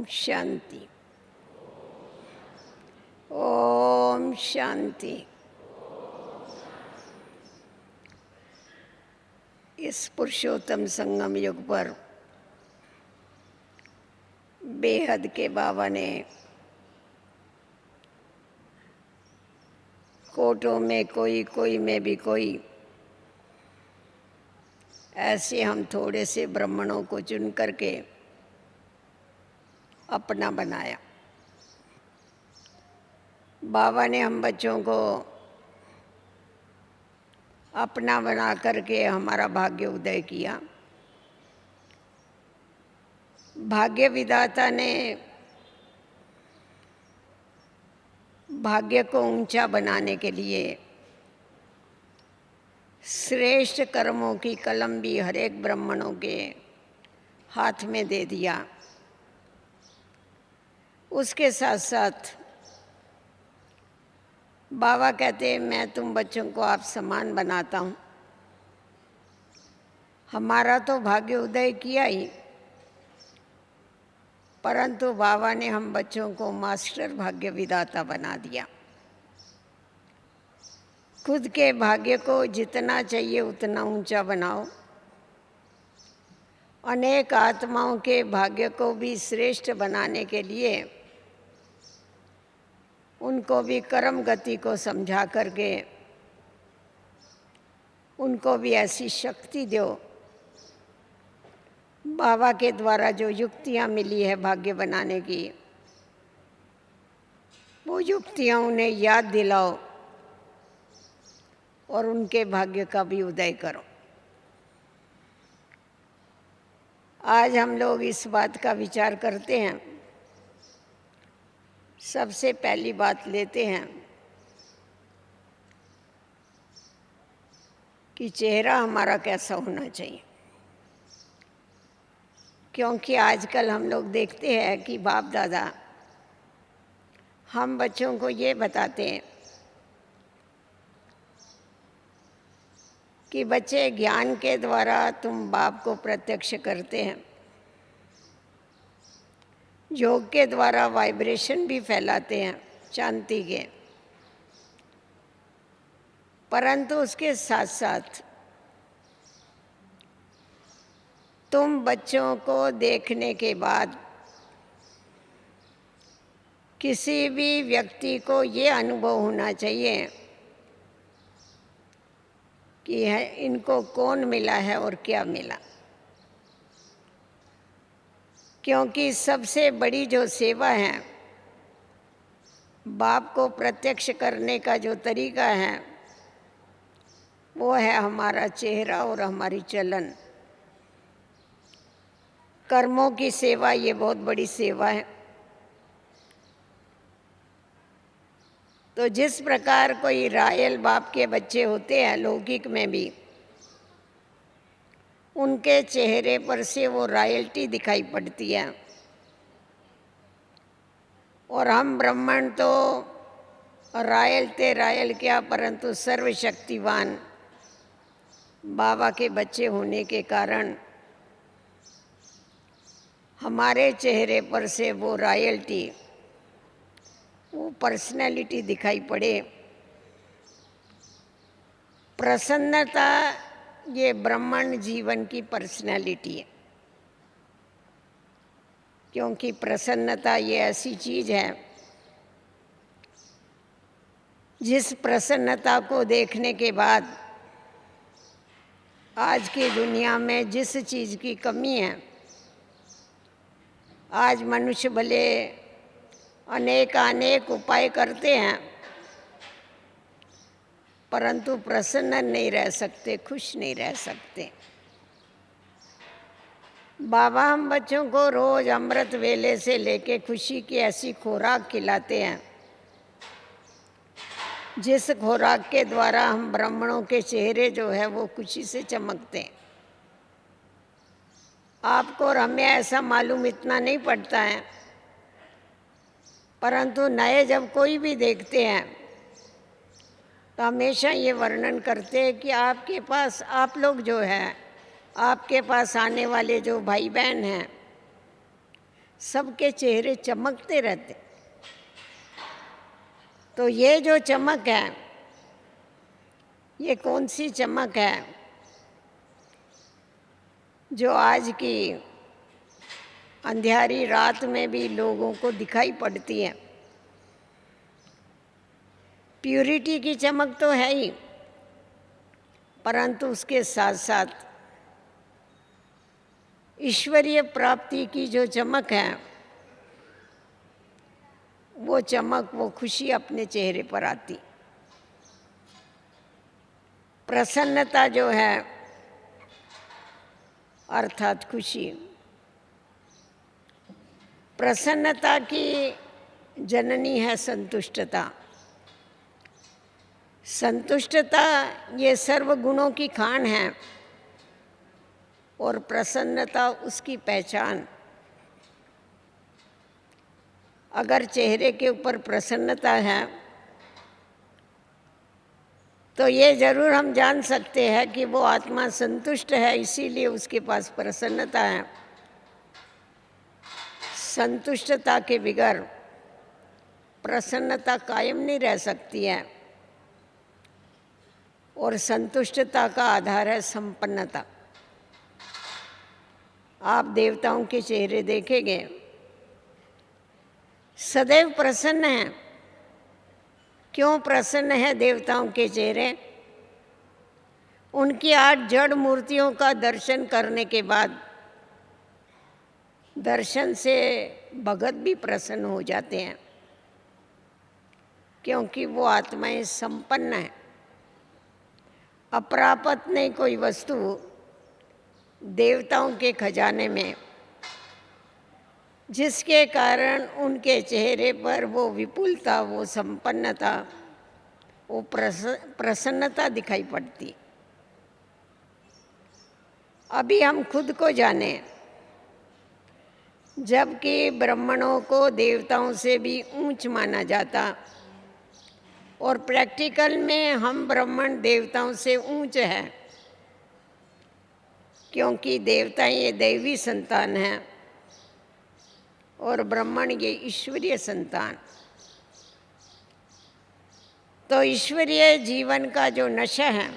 शांति। ओम शांति। इस पुरुषोत्तम संगम युग पर बेहद के बाबा ने कोटों में कोई, कोई में भी कोई, ऐसे हम थोड़े से ब्राह्मणों को चुन करके अपना बनाया। बाबा ने हम बच्चों को अपना बना करके हमारा भाग्य उदय किया। भाग्य विधाता ने भाग्य को ऊंचा बनाने के लिए श्रेष्ठ कर्मों की कलम भी हर एक ब्राह्मणों के हाथ में दे दिया। उसके साथ साथ बाबा कहते हैं, मैं तुम बच्चों को आप समान बनाता हूँ। हमारा तो भाग्य उदय किया ही, परंतु बाबा ने हम बच्चों को मास्टर भाग्य विधाता बना दिया। खुद के भाग्य को जितना चाहिए उतना ऊंचा बनाओ। अनेक आत्माओं के भाग्य को भी श्रेष्ठ बनाने के लिए उनको भी कर्म गति को समझा करके उनको भी ऐसी शक्ति दो। बाबा के द्वारा जो युक्तियाँ मिली है भाग्य बनाने की, वो युक्तियाँ उन्हें याद दिलाओ और उनके भाग्य का भी उदय करो। आज हम लोग इस बात का विचार करते हैं। सबसे पहली बात लेते हैं कि चेहरा हमारा कैसा होना चाहिए, क्योंकि आजकल हम लोग देखते हैं कि बाप दादा हम बच्चों को ये बताते हैं कि बच्चे ज्ञान के द्वारा तुम बाप को प्रत्यक्ष करते हैं, योग के द्वारा वाइब्रेशन भी फैलाते हैं शांति के, परंतु उसके साथ साथ तुम बच्चों को देखने के बाद किसी भी व्यक्ति को ये अनुभव होना चाहिए कि है इनको कौन मिला है और क्या मिला। क्योंकि सबसे बड़ी जो सेवा है, बाप को प्रत्यक्ष करने का जो तरीका है, वो है हमारा चेहरा और हमारी चलन। कर्मों की सेवा ये बहुत बड़ी सेवा है। तो जिस प्रकार कोई रायल बाप के बच्चे होते हैं लौकिक में भी, उनके चेहरे पर से वो रॉयल्टी दिखाई पड़ती है। और हम ब्राह्मण तो रायल क्या, परंतु सर्वशक्तिवान बाबा के बच्चे होने के कारण हमारे चेहरे पर से वो रॉयल्टी, वो पर्सनैलिटी दिखाई पड़े। प्रसन्नता ये ब्राह्मण जीवन की पर्सनैलिटी है, क्योंकि प्रसन्नता ये ऐसी चीज़ है जिस प्रसन्नता को देखने के बाद आज की दुनिया में जिस चीज़ की कमी है, आज मनुष्य भले अनेक उपाय करते हैं, परंतु प्रसन्न नहीं रह सकते, खुश नहीं रह सकते। बाबा हम बच्चों को रोज अमृत वेले से लेके खुशी की ऐसी खुराक खिलाते हैं जिस खुराक के द्वारा हम ब्राह्मणों के चेहरे जो है वो खुशी से चमकते हैं। आपको और हमें ऐसा मालूम इतना नहीं पड़ता है, परंतु नए जब कोई भी देखते हैं तो हमेशा ये वर्णन करते हैं कि आपके पास, आप लोग जो है, आपके पास आने वाले जो भाई बहन हैं, सबके चेहरे चमकते रहते। तो ये जो चमक है, ये कौन सी चमक है जो आज की अंधियारी रात में भी लोगों को दिखाई पड़ती है? प्यूरिटी की चमक तो है ही, परंतु उसके साथ साथ ईश्वरीय प्राप्ति की जो चमक है, वो चमक, वो खुशी अपने चेहरे पर आती। प्रसन्नता जो है अर्थात खुशी, प्रसन्नता की जननी है संतुष्टता। संतुष्टता ये सर्व गुणों की खान है और प्रसन्नता उसकी पहचान। अगर चेहरे के ऊपर प्रसन्नता है तो ये ज़रूर हम जान सकते हैं कि वो आत्मा संतुष्ट है, इसीलिए उसके पास प्रसन्नता है। संतुष्टता के बगैर प्रसन्नता कायम नहीं रह सकती है और संतुष्टता का आधार है संपन्नता। आप देवताओं के चेहरे देखेंगे, सदैव प्रसन्न हैं। क्यों प्रसन्न है देवताओं के चेहरे? उनकी 8 जड़ मूर्तियों का दर्शन करने के बाद दर्शन से भगत भी प्रसन्न हो जाते हैं, क्योंकि वो आत्माएं संपन्न हैं। अप्राप्त नहीं कोई वस्तु देवताओं के खजाने में, जिसके कारण उनके चेहरे पर वो विपुलता, वो संपन्नता, वो प्रसन्नता दिखाई पड़ती। अभी हम खुद को जाने, जबकि ब्राह्मणों को देवताओं से भी ऊंच माना जाता और प्रैक्टिकल में हम ब्राह्मण देवताओं से ऊंच हैं, क्योंकि देवता ये दैवी संतान हैं और ब्राह्मण ये ईश्वरीय संतान। तो ईश्वरीय जीवन का जो नशा है,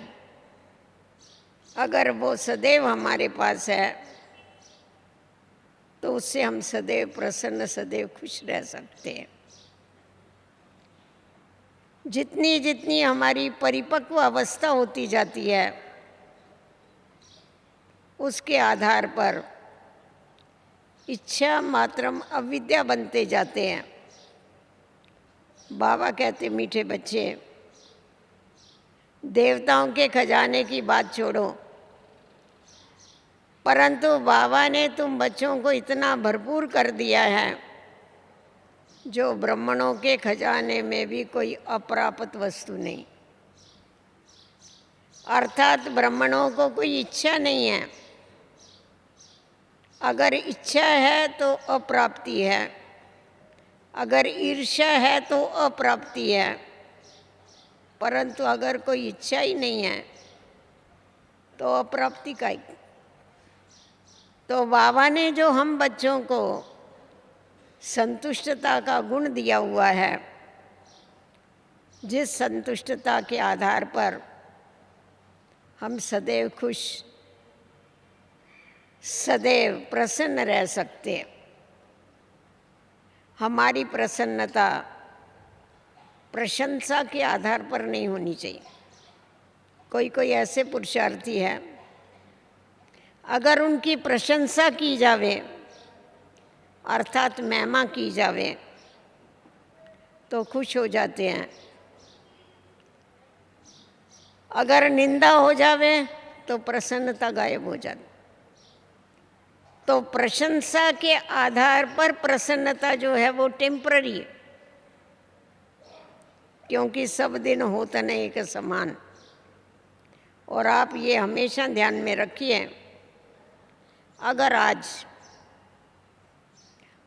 अगर वो सदैव हमारे पास है तो उससे हम सदैव प्रसन्न, सदैव खुश रह सकते हैं। जितनी जितनी हमारी परिपक्व अवस्था होती जाती है, उसके आधार पर इच्छा मात्रम अविद्या बनते जाते हैं। बाबा कहते, मीठे बच्चे, देवताओं के खजाने की बात छोड़ो, परंतु बाबा ने तुम बच्चों को इतना भरपूर कर दिया है जो ब्राह्मणों के खजाने में भी कोई अप्राप्त वस्तु नहीं। अर्थात ब्राह्मणों को कोई इच्छा नहीं है। अगर इच्छा है तो अप्राप्ति है, अगर ईर्ष्या है तो अप्राप्ति है, परंतु अगर कोई इच्छा ही नहीं है तो अप्राप्ति का ही। तो बाबा ने जो हम बच्चों को संतुष्टता का गुण दिया हुआ है, जिस संतुष्टता के आधार पर हम सदैव खुश, सदैव प्रसन्न रह सकते हैं। हमारी प्रसन्नता प्रशंसा के आधार पर नहीं होनी चाहिए। कोई कोई ऐसे पुरुषार्थी है, अगर उनकी प्रशंसा की जावे अर्थात महिमा की जावे तो खुश हो जाते हैं। अगर निंदा हो जावे तो प्रसन्नता गायब हो जाती। तो प्रशंसा के आधार पर प्रसन्नता जो है वो टेम्पररी है, क्योंकि सब दिन होता नहीं एक समान। और आप ये हमेशा ध्यान में रखिए, अगर आज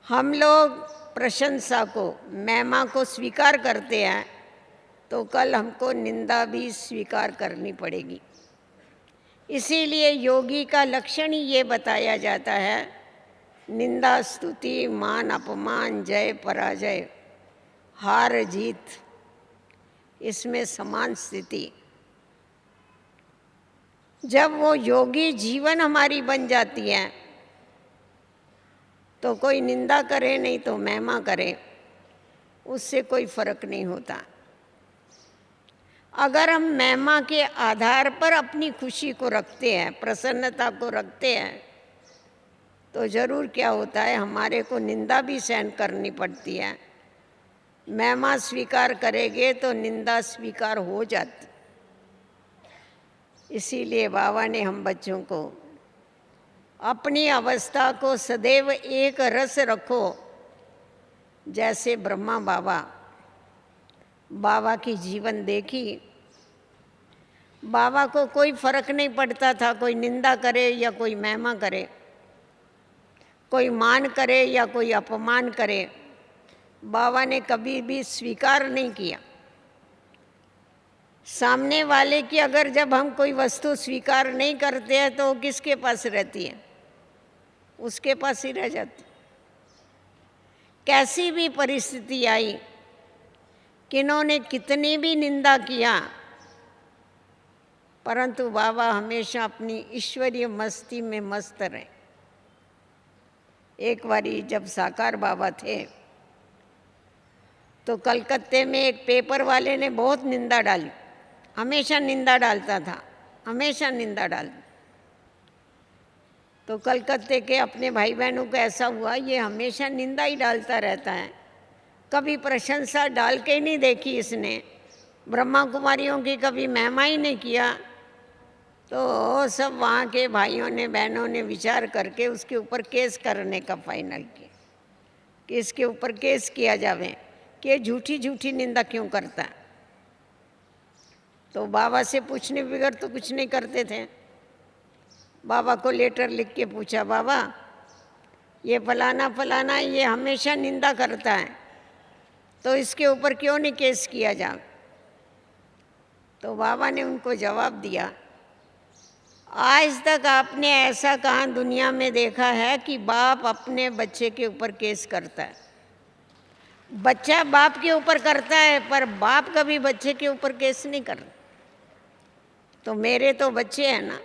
हम लोग प्रशंसा को, महिमा को स्वीकार करते हैं तो कल हमको निंदा भी स्वीकार करनी पड़ेगी। इसीलिए योगी का लक्षण ही ये बताया जाता है निंदा स्तुति, मान अपमान, जय पराजय, हार जीत, इसमें समान स्थिति। जब वो योगी जीवन हमारी बन जाती है तो कोई निंदा करे नहीं तो महिमा करे, उससे कोई फर्क नहीं होता। अगर हम महिमा के आधार पर अपनी खुशी को रखते हैं, प्रसन्नता को रखते हैं, तो ज़रूर क्या होता है, हमारे को निंदा भी सहन करनी पड़ती है। महिमा स्वीकार करेंगे तो निंदा स्वीकार हो जाती। इसीलिए बाबा ने हम बच्चों को अपनी अवस्था को सदैव एक रस रखो, जैसे ब्रह्मा बाबा की जीवन देखी। बाबा को कोई फर्क नहीं पड़ता था कोई निंदा करे या कोई महिमा करे, कोई मान करे या कोई अपमान करे। बाबा ने कभी भी स्वीकार नहीं किया। सामने वाले की अगर जब हम कोई वस्तु स्वीकार नहीं करते हैं तो वो किसके पास रहती है? उसके पास ही रह जाती। कैसी भी परिस्थिति आई, किन्होंने कितनी भी निंदा किया, परंतु बाबा हमेशा अपनी ईश्वरीय मस्ती में मस्त रहे। एक बारी जब साकार बाबा थे तो कलकत्ते में एक पेपर वाले ने बहुत निंदा डाली। हमेशा निंदा डालता था, हमेशा निंदा डालता। तो कलकत्ते के अपने भाई बहनों को ऐसा हुआ, ये हमेशा निंदा ही डालता रहता है, कभी प्रशंसा डाल के ही नहीं देखी इसने, ब्रह्मा कुमारियों की कभी महिमा ही नहीं किया। तो सब वहाँ के भाइयों ने बहनों ने विचार करके उसके ऊपर केस करने का फाइनल किया कि इसके ऊपर केस किया जावे कि ये झूठी झूठी निंदा क्यों करता है। तो बाबा से पूछने बगैर तो कुछ नहीं करते थे। बाबा को लेटर लिख के पूछा, बाबा ये फलाना फलाना ये हमेशा निंदा करता है, तो इसके ऊपर क्यों नहीं केस किया जाए। तो बाबा ने उनको जवाब दिया, आज तक आपने ऐसा कहाँ दुनिया में देखा है कि बाप अपने बच्चे के ऊपर केस करता है? बच्चा बाप के ऊपर करता है पर बाप कभी बच्चे के ऊपर केस नहीं करता। तो मेरे तो बच्चे हैं ना,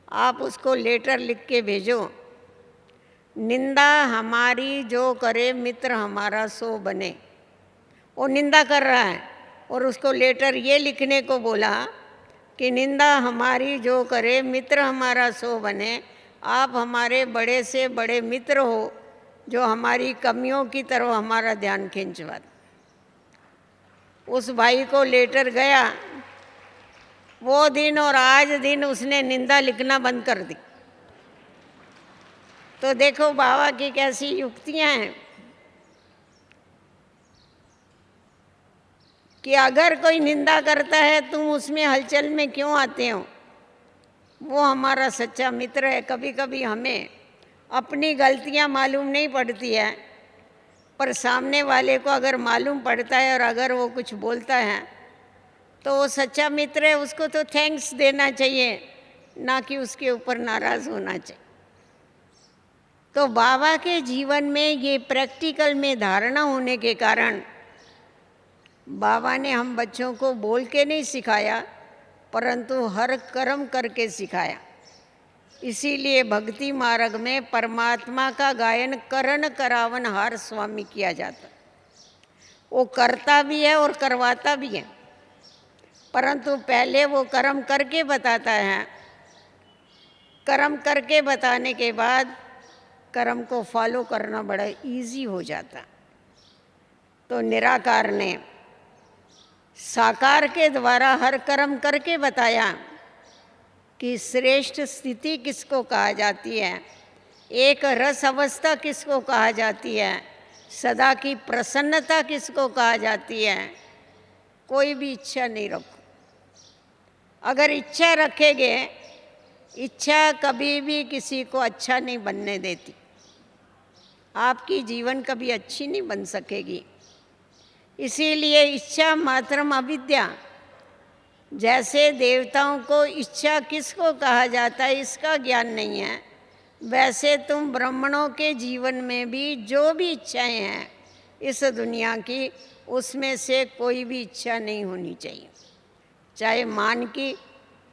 आप उसको लेटर लिख के भेजो, निंदा हमारी जो करे मित्र हमारा सो बने। वो निंदा कर रहा है और उसको लेटर ये लिखने को बोला कि निंदा हमारी जो करे मित्र हमारा सो बने। आप हमारे बड़े से बड़े मित्र हो जो हमारी कमियों की तरफ हमारा ध्यान खींचवा। उस भाई को लेटर गया, वो दिन और आज दिन उसने निंदा लिखना बंद कर दी। तो देखो बाबा की कैसी युक्तियां हैं कि अगर कोई निंदा करता है तुम उसमें हलचल में क्यों आते हो? वो हमारा सच्चा मित्र है। कभी कभी हमें अपनी गलतियां मालूम नहीं पड़ती है, पर सामने वाले को अगर मालूम पड़ता है और अगर वो कुछ बोलता है तो वो सच्चा मित्र है, उसको तो थैंक्स देना चाहिए, ना कि उसके ऊपर नाराज़ होना चाहिए। तो बाबा के जीवन में ये प्रैक्टिकल में धारणा होने के कारण बाबा ने हम बच्चों को बोल के नहीं सिखाया, परंतु हर कर्म करके सिखाया। इसीलिए भक्ति मार्ग में परमात्मा का गायन करण करावन हार स्वामी किया जाता। वो करता भी है और करवाता भी है, परंतु पहले वो कर्म करके बताता है। कर्म करके बताने के बाद कर्म को फॉलो करना बड़ा इजी हो जाता। तो निराकार ने साकार के द्वारा हर कर्म करके बताया कि श्रेष्ठ स्थिति किसको कहा जाती है, एक रस अवस्था किसको कहा जाती है, सदा की प्रसन्नता किसको कहा जाती है। कोई भी इच्छा नहीं रखो। अगर इच्छा रखेंगे, इच्छा कभी भी किसी को अच्छा नहीं बनने देती। आपकी जीवन कभी अच्छी नहीं बन सकेगी। इसीलिए इच्छा मात्रम अविद्या। जैसे देवताओं को इच्छा किसको कहा जाता है इसका ज्ञान नहीं है, वैसे तुम ब्राह्मणों के जीवन में भी जो भी इच्छाएं हैं इस दुनिया की, उसमें से कोई भी इच्छा नहीं होनी चाहिए, चाहे मान की,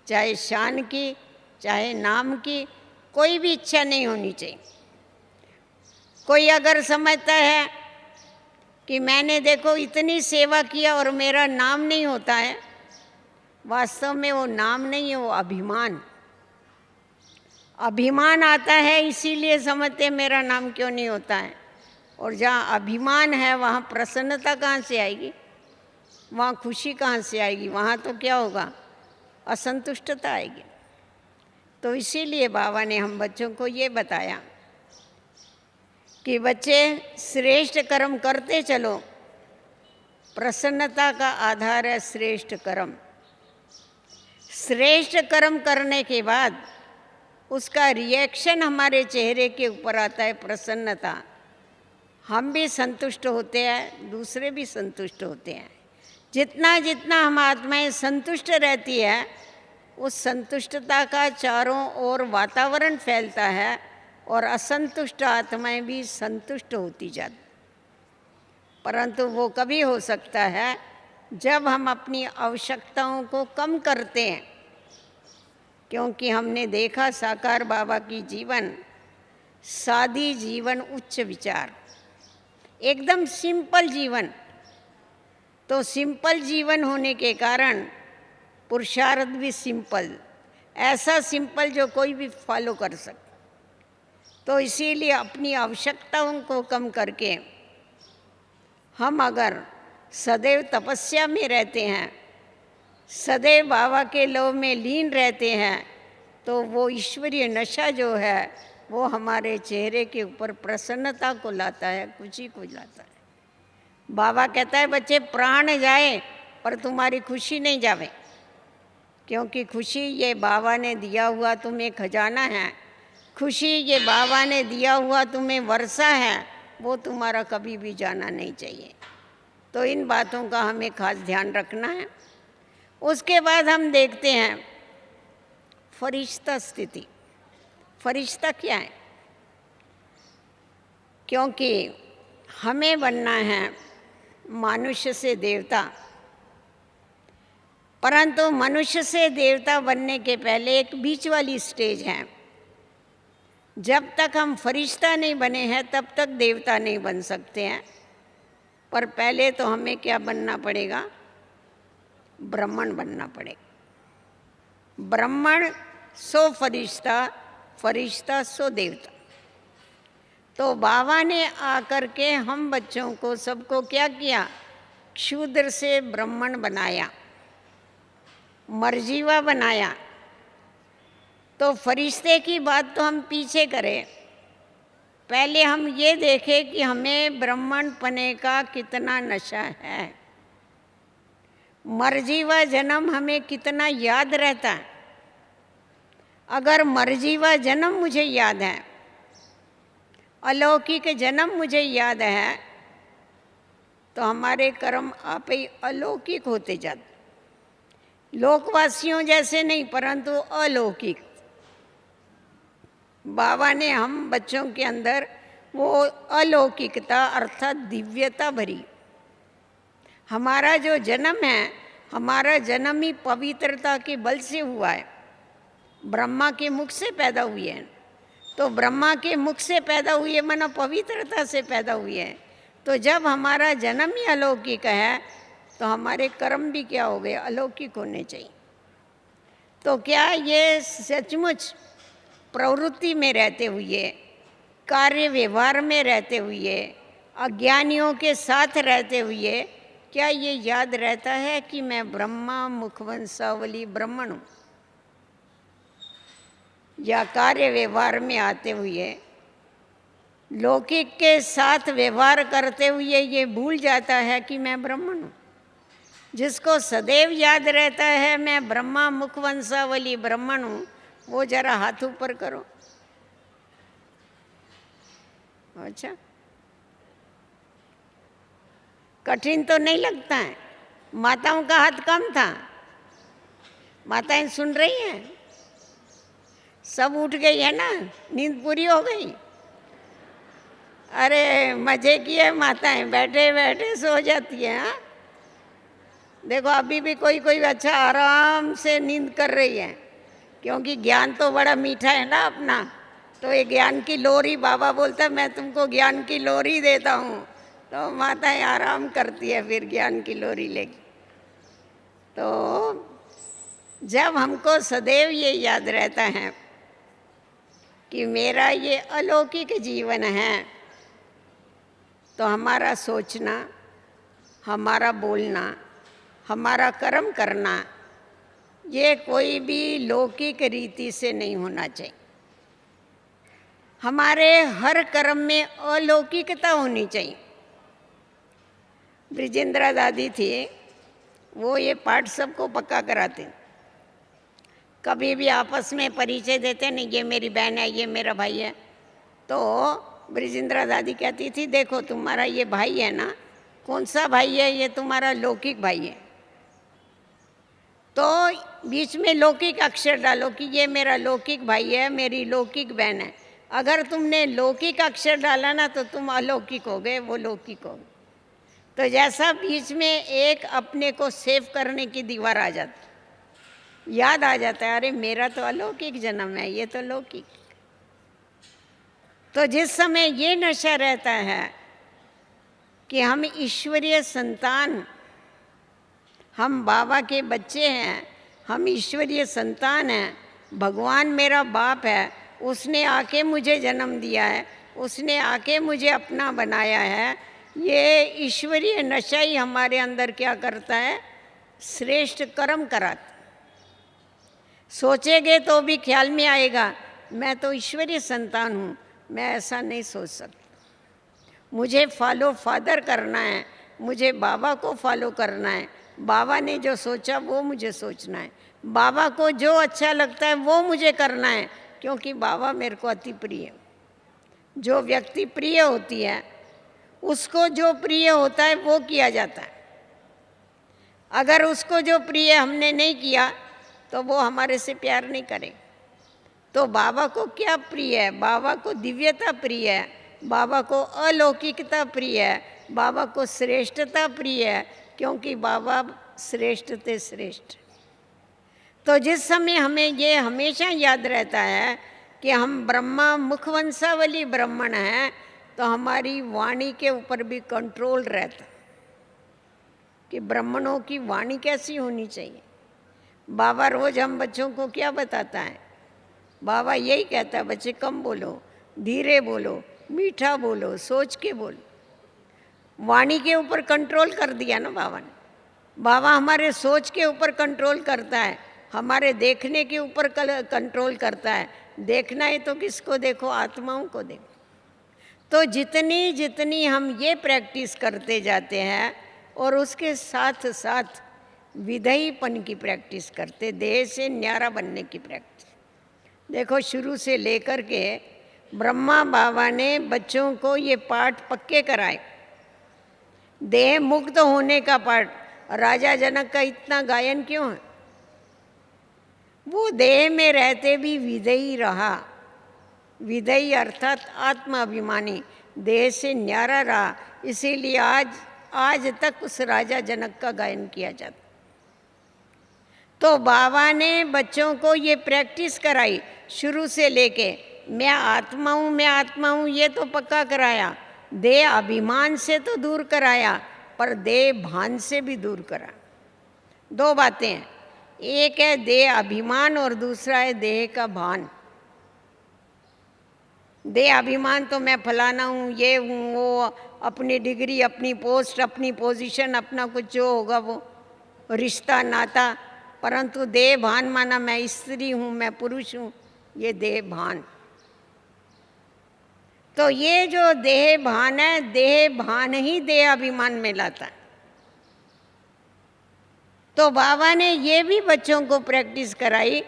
चाहे शान की, चाहे नाम की, कोई भी इच्छा नहीं होनी चाहिए। कोई अगर समझता है कि मैंने देखो इतनी सेवा किया और मेरा नाम नहीं होता है, वास्तव में वो नाम नहीं है, वो अभिमान। अभिमान आता है इसीलिए समझते मेरा नाम क्यों नहीं होता है। और जहाँ अभिमान है वहाँ प्रसन्नता कहाँ से आएगी, वहाँ खुशी कहाँ से आएगी, वहाँ तो क्या होगा, असंतुष्टता आएगी। तो इसीलिए बाबा ने हम बच्चों को ये बताया कि बच्चे श्रेष्ठ कर्म करते चलो, प्रसन्नता का आधार है श्रेष्ठ कर्म। श्रेष्ठ कर्म करने के बाद उसका रिएक्शन हमारे चेहरे के ऊपर आता है, प्रसन्नता। हम भी संतुष्ट होते हैं, दूसरे भी संतुष्ट होते हैं। जितना जितना हम आत्माएं संतुष्ट रहती है, उस संतुष्टता का चारों ओर वातावरण फैलता है और असंतुष्ट आत्माएं भी संतुष्ट होती जाती। परंतु वो कभी हो सकता है जब हम अपनी आवश्यकताओं को कम करते हैं, क्योंकि हमने देखा साकार बाबा की जीवन, सादी जीवन, उच्च विचार, एकदम सिंपल जीवन। तो सिंपल जीवन होने के कारण पुरुषार्थ भी सिंपल, ऐसा सिंपल जो कोई भी फॉलो कर सके। तो इसीलिए अपनी आवश्यकताओं को कम करके हम अगर सदैव तपस्या में रहते हैं, सदैव बाबा के लव में लीन रहते हैं, तो वो ईश्वरीय नशा जो है वो हमारे चेहरे के ऊपर प्रसन्नता को लाता है, खुशी को लाता है। बाबा कहता है बच्चे प्राण जाए पर तुम्हारी खुशी नहीं जावे, क्योंकि खुशी ये बाबा ने दिया हुआ तुम्हें खजाना है। खुशी ये बाबा ने दिया हुआ तुम्हें वर्षा है, वो तुम्हारा कभी भी जाना नहीं चाहिए। तो इन बातों का हमें खास ध्यान रखना है। उसके बाद हम देखते हैं फरिश्ता स्थिति। फरिश्ता क्या है? क्योंकि हमें बनना है मनुष्य से देवता, परंतु मनुष्य से देवता बनने के पहले एक बीच वाली स्टेज है। जब तक हम फरिश्ता नहीं बने हैं तब तक देवता नहीं बन सकते हैं। पर पहले तो हमें क्या बनना पड़ेगा? ब्राह्मण बनना पड़ेगा। ब्राह्मण सो फरिश्ता, फरिश्ता सो देवता। तो बाबा ने आकर के हम बच्चों को सबको क्या किया? क्षुद्र से ब्राह्मण बनाया, मर्जीवा बनाया। तो फरिश्ते की बात तो हम पीछे करें, पहले हम ये देखें कि हमें ब्राह्मण पने का कितना नशा है, मर्जीवा जन्म हमें कितना याद रहता है। अगर मर्जीवा जन्म मुझे याद है, अलौकिक जन्म मुझे याद है, तो हमारे कर्म आप ही अलौकिक होते जाते। लोकवासियों जैसे नहीं, परंतु अलौकिक। बाबा ने हम बच्चों के अंदर वो अलौकिकता अर्थात दिव्यता भरी। हमारा जो जन्म है, हमारा जन्म ही पवित्रता के बल से हुआ है। ब्रह्मा के मुख से पैदा हुए हैं, तो ब्रह्मा के मुख से पैदा हुए मानो पवित्रता से पैदा हुए हैं। तो जब हमारा जन्म ही अलौकिक है तो हमारे कर्म भी क्या हो गए? अलौकिक होने चाहिए। तो क्या ये सचमुच प्रवृत्ति में रहते हुए, कार्य व्यवहार में रहते हुए, अज्ञानियों के साथ रहते हुए क्या ये याद रहता है कि मैं ब्रह्मा मुखवंशावली ब्राह्मण हूँ? या कार्य व्यवहार में आते हुए, लौकिक के साथ व्यवहार करते हुए ये भूल जाता है कि मैं ब्राह्मण हूँ? जिसको सदैव याद रहता है मैं ब्रह्मा मुखवंशावली ब्राह्मण हूँ, वो जरा हाथ ऊपर करो। अच्छा, कठिन तो नहीं लगता है? माताओं का हाथ कम था? माताएं सुन रही हैं? सब उठ गई है ना, नींद पूरी हो गई। अरे मजे किए माताएं, बैठे बैठे सो जाती है। हाँ, देखो अभी भी कोई कोई अच्छा आराम से नींद कर रही है, क्योंकि ज्ञान तो बड़ा मीठा है ना अपना। तो ये ज्ञान की लोरी, बाबा बोलता है मैं तुमको ज्ञान की लोरी देता हूँ, तो माताएं आराम करती है फिर ज्ञान की लोरी लेके। तो जब हमको सदैव ये याद रहता है कि मेरा ये अलौकिक जीवन है, तो हमारा सोचना, हमारा बोलना, हमारा कर्म करना, ये कोई भी लौकिक रीति से नहीं होना चाहिए। हमारे हर कर्म में अलौकिकता होनी चाहिए। ब्रिजेंद्रा दादी थी, वो ये पाठ सबको पक्का कराते। कभी भी आपस में परिचय देते नहीं, ये मेरी बहन है, ये मेरा भाई है, तो ब्रिजेंद्रा दादी कहती थी देखो तुम्हारा ये भाई है ना, कौन सा भाई है, ये तुम्हारा लौकिक भाई है। तो बीच में लौकिक अक्षर डालो कि ये मेरा लौकिक भाई है, मेरी लौकिक बहन है। अगर तुमने लौकिक अक्षर डाला ना तो तुम अलौकिक हो गए, वो लौकिक हो गए। तो जैसा बीच में एक अपने को सेव करने की दीवार आ जाती, याद आ जाता है अरे मेरा तो अलौकिक जन्म है, ये तो लौकिक। तो जिस समय ये नशा रहता है कि हम ईश्वरीय संतान, हम बाबा के बच्चे हैं, हम ईश्वरीय संतान हैं, भगवान मेरा बाप है, उसने आके मुझे जन्म दिया है, उसने आके मुझे अपना बनाया है, ये ईश्वरीय नशा ही हमारे अंदर क्या करता है, श्रेष्ठ कर्म कराता। सोचेंगे तो भी ख्याल में आएगा मैं तो ईश्वरीय संतान हूँ, मैं ऐसा नहीं सोच सकता, मुझे फॉलो फादर करना है, मुझे बाबा को फॉलो करना है, बाबा ने जो सोचा वो मुझे सोचना है, बाबा को जो अच्छा लगता है वो मुझे करना है, क्योंकि बाबा मेरे को अति प्रिय है। जो व्यक्ति प्रिय होती है उसको जो प्रिय होता है वो किया जाता है। अगर उसको जो प्रिय हमने नहीं किया तो वो हमारे से प्यार नहीं करे। तो बाबा को क्या प्रिय है, बाबा को दिव्यता प्रिय है, बाबा को अलौकिकता प्रिय है, बाबा को श्रेष्ठता प्रिय है, क्योंकि बाबा श्रेष्ठ थे श्रेष्ठ। तो जिस समय हमें ये हमेशा याद रहता है कि हम ब्रह्मा मुखवंशावली ब्राह्मण हैं, तो हमारी वाणी के ऊपर भी कंट्रोल रहता कि ब्राह्मणों की वाणी कैसी होनी चाहिए। बाबा रोज हम बच्चों को क्या बताता है, बाबा यही कहता है बच्चे कम बोलो, धीरे बोलो, मीठा बोलो, सोच के बोलो। वाणी के ऊपर कंट्रोल कर दिया ना बाबा ने। बाबा हमारे सोच के ऊपर कंट्रोल करता है, हमारे देखने के ऊपर कंट्रोल करता है। देखना है तो किसको देखो, आत्माओं को देखो। तो जितनी जितनी हम ये प्रैक्टिस करते जाते हैं और उसके साथ साथ विधेयपन की प्रैक्टिस करते, देह से न्यारा बनने की प्रैक्टिस। देखो शुरू से लेकर के ब्रह्मा बाबा ने बच्चों को ये पाठ पक्के कराए। देह मुक्त होने का पाठ, राजा जनक का इतना गायन क्यों है? वो देह में रहते भी विधेयी रहा। विधेयी अर्थात आत्माभिमानी, देह से न्यारा रहा, इसीलिए आज तक उस राजा जनक का गायन किया जाता। तो बाबा ने बच्चों को ये प्रैक्टिस कराई शुरू से लेके, मैं आत्मा हूँ, मैं आत्मा हूँ, ये तो पक्का कराया। देह अभिमान से तो दूर कराया, पर देह भान से भी दूर करा। दो बातें हैं, एक है देह अभिमान और दूसरा है देह का भान। देह अभिमान तो मैं फलाना हूँ, ये हूँ, वो, अपनी डिग्री, अपनी पोस्ट, अपनी पोजीशन, अपना कुछ जो होगा वो रिश्ता नाता। परंतु देह भान माना मैं स्त्री हूँ, मैं पुरुष हूँ, ये देह भान। तो ये जो देह भान है, देह भान ही देह अभिमान में लाता है। तो बाबा ने ये भी बच्चों को प्रैक्टिस कराई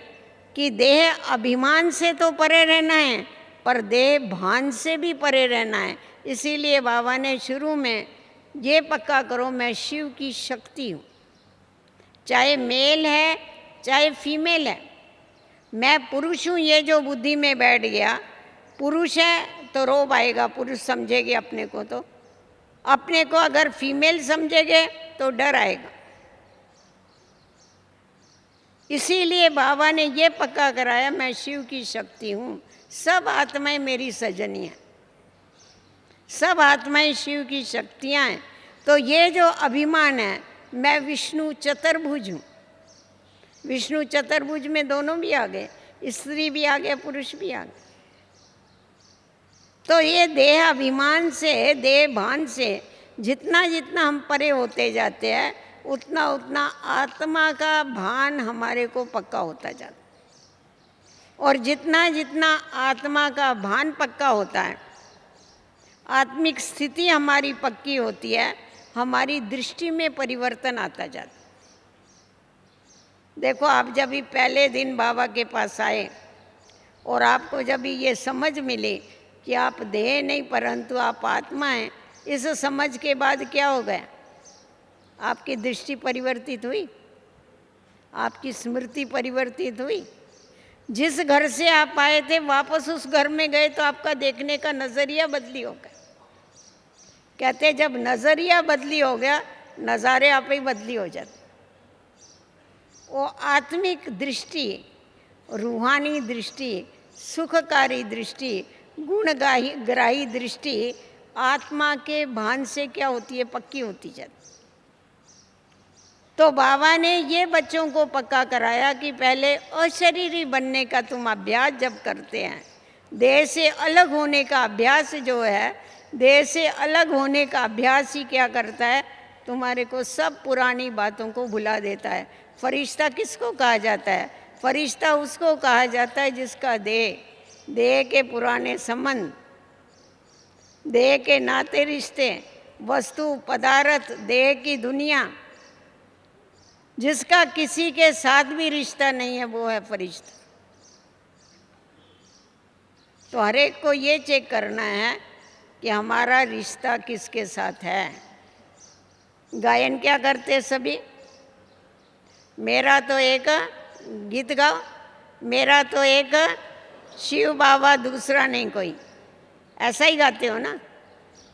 कि देह अभिमान से तो परे रहना है, पर देह भान से भी परे रहना है। इसीलिए बाबा ने शुरू में ये पक्का करो मैं शिव की शक्ति हूँ, चाहे मेल है चाहे फीमेल है। मैं पुरुष हूँ ये जो बुद्धि में बैठ गया, पुरुष है तो रोब आएगा, पुरुष समझेगे अपने को, तो अपने को अगर फीमेल समझेंगे तो डर आएगा। इसीलिए बाबा ने ये पक्का कराया, मैं शिव की शक्ति हूँ, सब आत्माएं मेरी सजनी हैं, सब आत्माएं शिव की शक्तियाँ हैं। तो ये जो अभिमान है, मैं विष्णु चतुर्भुज हूँ, विष्णु चतुर्भुज में दोनों भी आ गए, स्त्री भी आ गया, पुरुष भी आ गया। तो ये देह अभिमान से, देह भान से जितना जितना हम परे होते जाते हैं, उतना उतना आत्मा का भान हमारे को पक्का होता जाता है। और जितना जितना आत्मा का भान पक्का होता है, आत्मिक स्थिति हमारी पक्की होती है, हमारी दृष्टि में परिवर्तन आता जाता है। देखो, आप जब भी पहले दिन बाबा के पास आए और आपको जब भी ये समझ मिली कि आप देह नहीं परंतु आप आत्मा हैं, इस समझ के बाद क्या हो गया? आपकी दृष्टि परिवर्तित हुई, आपकी स्मृति परिवर्तित हुई। जिस घर से आप आए थे वापस उस घर में गए तो आपका देखने का नज़रिया बदली हो गया। कहते जब नज़रिया बदली हो गया, नज़ारे आप ही बदली हो जाते। वो आत्मिक दृष्टि, रूहानी दृष्टि, सुखकारी दृष्टि, गुणग्राही दृष्टि आत्मा के भान से क्या होती है? पक्की होती जाती। तो बाबा ने ये बच्चों को पक्का कराया कि पहले अशरीरी बनने का तुम अभ्यास जब करते हैं, देह से अलग होने का अभ्यास जो है, देह से अलग होने का अभ्यास ही क्या करता है? तुम्हारे को सब पुरानी बातों को भुला देता है। फरिश्ता किसको कहा जाता है? फरिश्ता उसको कहा जाता है जिसका देह के पुराने संबंध, देह के नाते रिश्ते, वस्तु पदार्थ, देह की दुनिया, जिसका किसी के साथ भी रिश्ता नहीं है, वो है फरिश्ता। तो हर एक को ये चेक करना है कि हमारा रिश्ता किसके साथ है। गायन क्या करते सभी? मेरा तो एक गीत गाओ, मेरा तो एक शिव बाबा, दूसरा नहीं कोई, ऐसा ही गाते हो ना?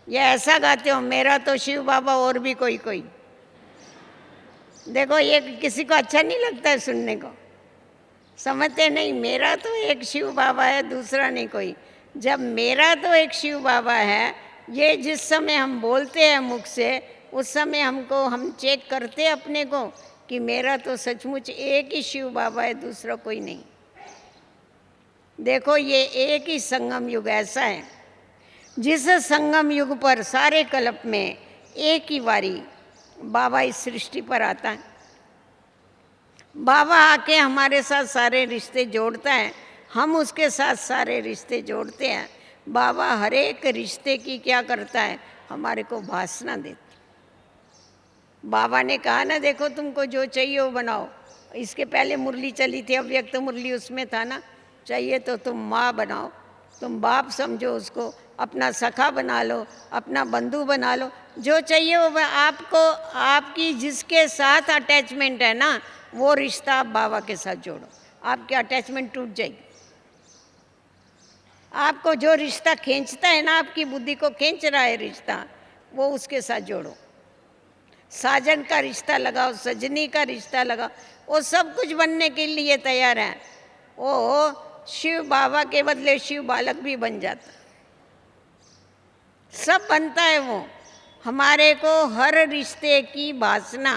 या ऐसा गाते हो, मेरा तो शिव बाबा और भी कोई कोई? देखो, ये किसी को अच्छा नहीं लगता है सुनने को, समझते नहीं। मेरा तो एक शिव बाबा है, दूसरा नहीं कोई। जब मेरा तो एक शिव बाबा है, ये जिस समय हम बोलते हैं मुख से, उस समय हम चेक करते हैं अपने को कि मेरा तो सचमुच एक ही शिव बाबा है, दूसरा कोई नहीं। देखो, ये एक ही संगम युग ऐसा है जिस संगम युग पर सारे कल्प में एक ही बारी बाबा इस सृष्टि पर आता है। बाबा आके हमारे साथ सारे रिश्ते जोड़ता है, हम उसके साथ सारे रिश्ते जोड़ते हैं। बाबा हर एक रिश्ते की क्या करता है? हमारे को भासना देता। बाबा ने कहा ना, देखो तुमको जो चाहिए वो बनाओ। इसके पहले मुरली चली थी, अव्यक्त मुरली, उसमें था ना, चाहिए तो तुम माँ बनाओ, तुम बाप समझो उसको, अपना सखा बना लो, अपना बंधु बना लो, जो चाहिए वो आपको, आपकी जिसके साथ अटैचमेंट है ना, वो रिश्ता आप बाबा के साथ जोड़ो, आपकी अटैचमेंट टूट जाएगी। आपको जो रिश्ता खींचता है ना, आपकी बुद्धि को खींच रहा है रिश्ता, वो उसके साथ जोड़ो। साजन का रिश्ता लगाओ, सजनी का रिश्ता लगाओ, वो सब कुछ बनने के लिए तैयार है। वो शिव बाबा के बदले शिव बालक भी बन जाता, सब बनता है वो। हमारे को हर रिश्ते की वासना,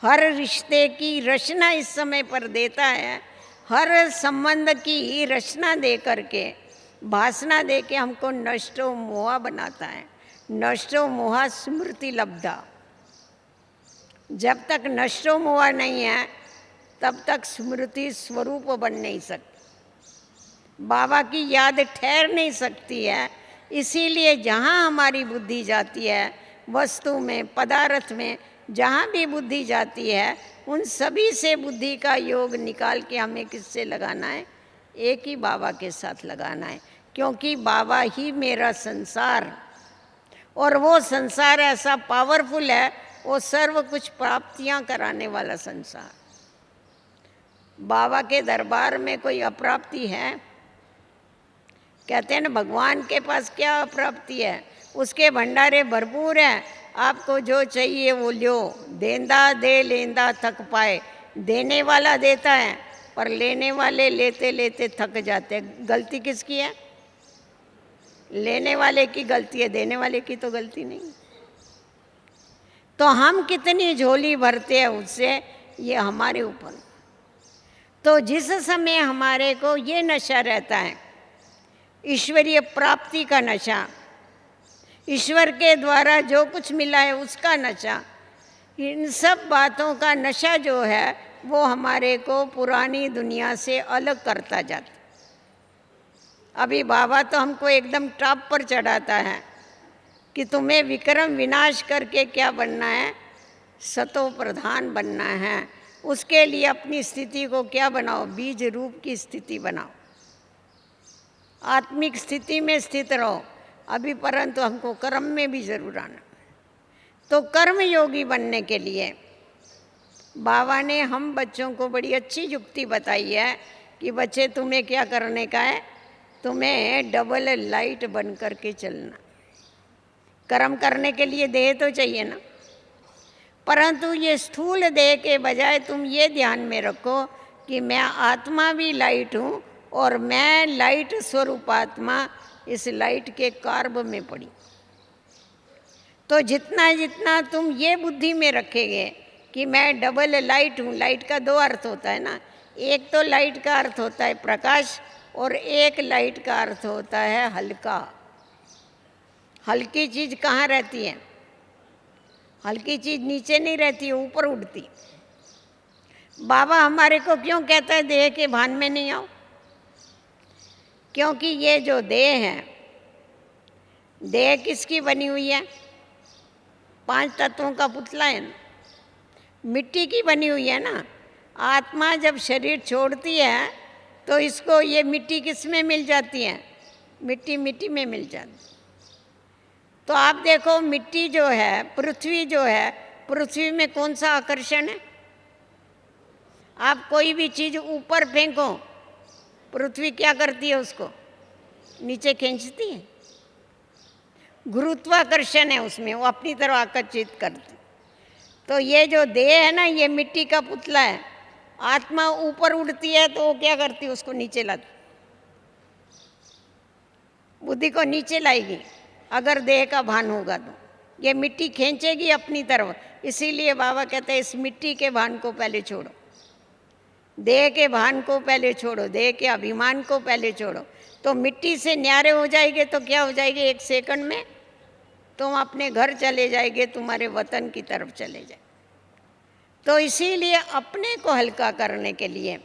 हर रिश्ते की रचना इस समय पर देता है। हर संबंध की रचना दे करके, वासना दे के हमको नष्टो मोहा बनाता है। नष्टो मोहा स्मृति लब्धा। जब तक नष्टो मोहा नहीं है तब तक स्मृति स्वरूप बन नहीं सकती, बाबा की याद ठहर नहीं सकती है। इसीलिए जहाँ हमारी बुद्धि जाती है, वस्तु में, पदार्थ में, जहाँ भी बुद्धि जाती है, उन सभी से बुद्धि का योग निकाल के हमें किससे लगाना है? एक ही बाबा के साथ लगाना है। क्योंकि बाबा ही मेरा संसार, और वो संसार ऐसा पावरफुल है, वो सर्व कुछ प्राप्तियाँ कराने वाला संसार। बाबा के दरबार में कोई अप्राप्ति है? कहते हैं ना, भगवान के पास क्या अप्राप्ति है? उसके भंडारे भरपूर हैं। आपको जो चाहिए वो लो, देंदा दे लेंदा थक पाए। देने वाला देता है, पर लेने वाले लेते लेते थक जाते हैं। गलती किसकी है? लेने वाले की गलती है, देने वाले की तो गलती नहीं। तो हम कितनी झोली भरते हैं उससे, ये हमारे ऊपर। तो जिस समय हमारे को ये नशा रहता है, ईश्वरीय प्राप्ति का नशा, ईश्वर के द्वारा जो कुछ मिला है उसका नशा, इन सब बातों का नशा जो है वो हमारे को पुरानी दुनिया से अलग करता जाता। अभी बाबा तो हमको एकदम टॉप पर चढ़ाता है कि तुम्हें विक्रम विनाश करके क्या बनना है? सतो प्रधान बनना है। उसके लिए अपनी स्थिति को क्या बनाओ? बीज रूप की स्थिति बनाओ, आत्मिक स्थिति में स्थित रहो। अभी परंतु हमको कर्म में भी जरूर आना। तो कर्म योगी बनने के लिए बाबा ने हम बच्चों को बड़ी अच्छी युक्ति बताई है कि बच्चे तुम्हें क्या करने का है? तुम्हें डबल लाइट बन करके चलना। कर्म करने के लिए देह तो चाहिए ना, परंतु ये स्थूल देह के बजाय तुम ये ध्यान में रखो कि मैं आत्मा भी लाइट हूँ और मैं लाइट स्वरूप आत्मा इस लाइट के कार्ब में पड़ी। तो जितना जितना तुम ये बुद्धि में रखेंगे कि मैं डबल लाइट हूँ। लाइट का दो अर्थ होता है ना, एक तो लाइट का अर्थ होता है प्रकाश, और एक लाइट का अर्थ होता है हल्का। हल्की चीज़ कहाँ रहती है? हल्की चीज़ नीचे नहीं रहती है, ऊपर उड़ती। बाबा हमारे को क्यों कहता है देह के भान में नहीं आओ? क्योंकि ये जो देह है, देह किसकी बनी हुई है? 5 तत्वों का पुतला है ना, मिट्टी की बनी हुई है ना। आत्मा जब शरीर छोड़ती है तो इसको ये मिट्टी किस में मिल जाती है? मिट्टी मिट्टी में मिल जाती। तो आप देखो, मिट्टी जो है, पृथ्वी जो है, पृथ्वी में कौन सा आकर्षण है? आप कोई भी चीज़ ऊपर फेंको, पृथ्वी क्या करती है? उसको नीचे खींचती है। गुरुत्वाकर्षण है उसमें, वो अपनी तरफ आकर्षित करती। तो ये जो देह है ना, ये मिट्टी का पुतला है। आत्मा ऊपर उड़ती है तो वो क्या करती है? उसको नीचे लाती, बुद्धि को नीचे लाएगी। अगर देह का भान होगा तो ये मिट्टी खींचेगी अपनी तरफ। इसीलिए बाबा कहते हैं इस मिट्टी के भान को पहले छोड़ो, देह के भान को पहले छोड़ो, देह के अभिमान को पहले छोड़ो। तो मिट्टी से न्यारे हो जाएंगे तो क्या हो जाएंगे? 1 सेकंड में तुम अपने घर चले जाएंगे, तुम्हारे वतन की तरफ चले जाए। तो इसीलिए अपने को हल्का करने के लिए